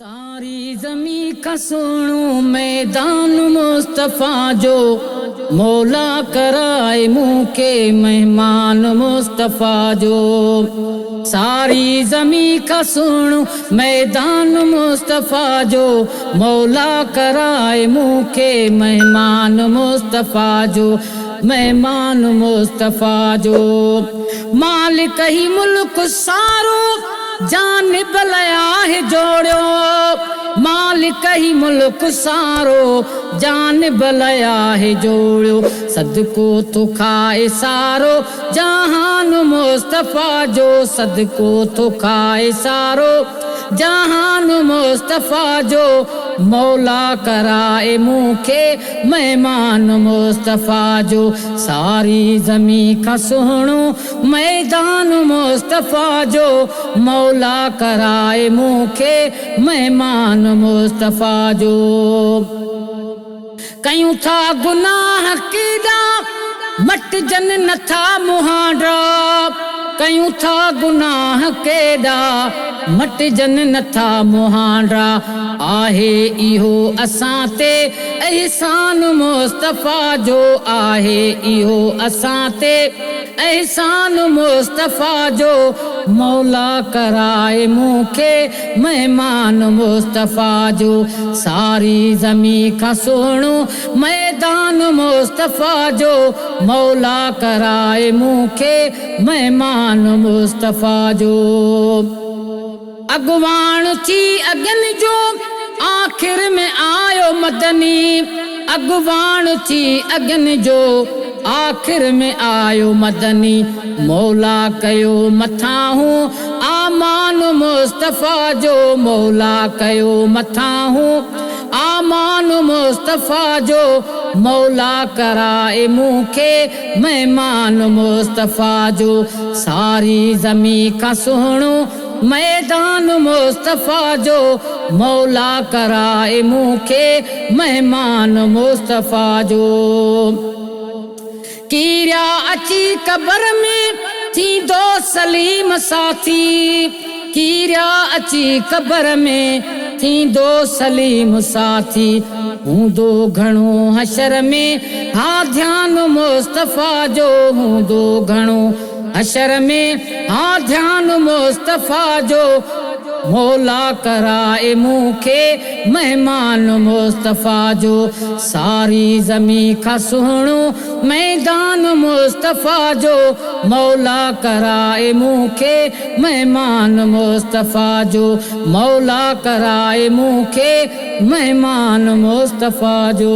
सारी ज़मीं का सुनो मैदान मुस्तफ़ा जो मौला कराए मुँह के मेहमान मुस्तफ़ा जो। सारी ज़मीं का सुनो मैदान मुस्तफ़ा जो मौला कराए मुँह के मेहमान मुस्तफ़ा जो मेहमान मुस्तफ़ा जो। मालिक ही मुल्क सारो जान बलया है जोड़ो मालिक ही मुल्क सारो जान बलया है जोड़ो सदको तो खाए सारो जहान मुस्तफ़ा जो सदको तो खाए सारो जहान मुस्तफ़ा जो मौला कराए मुँह के मेहमान मुस्तफ़ा जो। सारी ज़मीं का सुनो मैदान मुस्तफ़ा जो मौला कराए मुँह के मेहमान मुस्तफ़ा जो। कयूं था गुनाह कीदा मट जन न था मुहांडा कयूं था गुनाह केदा मट जन न था मुहांडा आहे इहो असां ते एहसान मुस्तफ़ा जो आहे इहो असां ते एहसान मुस्तफ़ा जो मौला कराए मुँह के मेहमान मुस्तफ़ा जो। सारी ज़मीं का सुनो मैदान मुस्तफ़ा जो मौला कराए मुँह के मेहमान मुस्तफ़ा जो। अगवान थी अगन जो आखिर में आयो मदनी अगवान थी अगन जो आखिर में आयो मदनी मौला कयो मथा हूँ आमान मुस्तफ़ा जो मौला कयो मथा हूँ आमान मुस्तफ़ा जो मौला कराए मुँह के मेहमान मुस्तफ़ा जो। सारी ज़मीं का सुनो मैदान मुस्तफ़ा जो मौला कराए मुँह के मेहमान मुस्तफ़ा जो। कीरिया अची कबर में थी दो सलीम साथी कीरिया अची कबर में थी दो सलीम साथी हूँ दो घणो हशर में हा ध्यान मुस्तफ़ा जो हूँ दो घणो हशर में हा ध्यान मुस्तफ़ा जो मौला कराए मुँह के मेहमान मुस्तफ़ा जो। सारी ज़मीं का सुनो मैदान मुस्तफ़ा जो मौला कराए मुँह के मेहमान मुस्तफ़ा जो मौला कराए मुँह के मेहमान मुस्तफ़ा जो।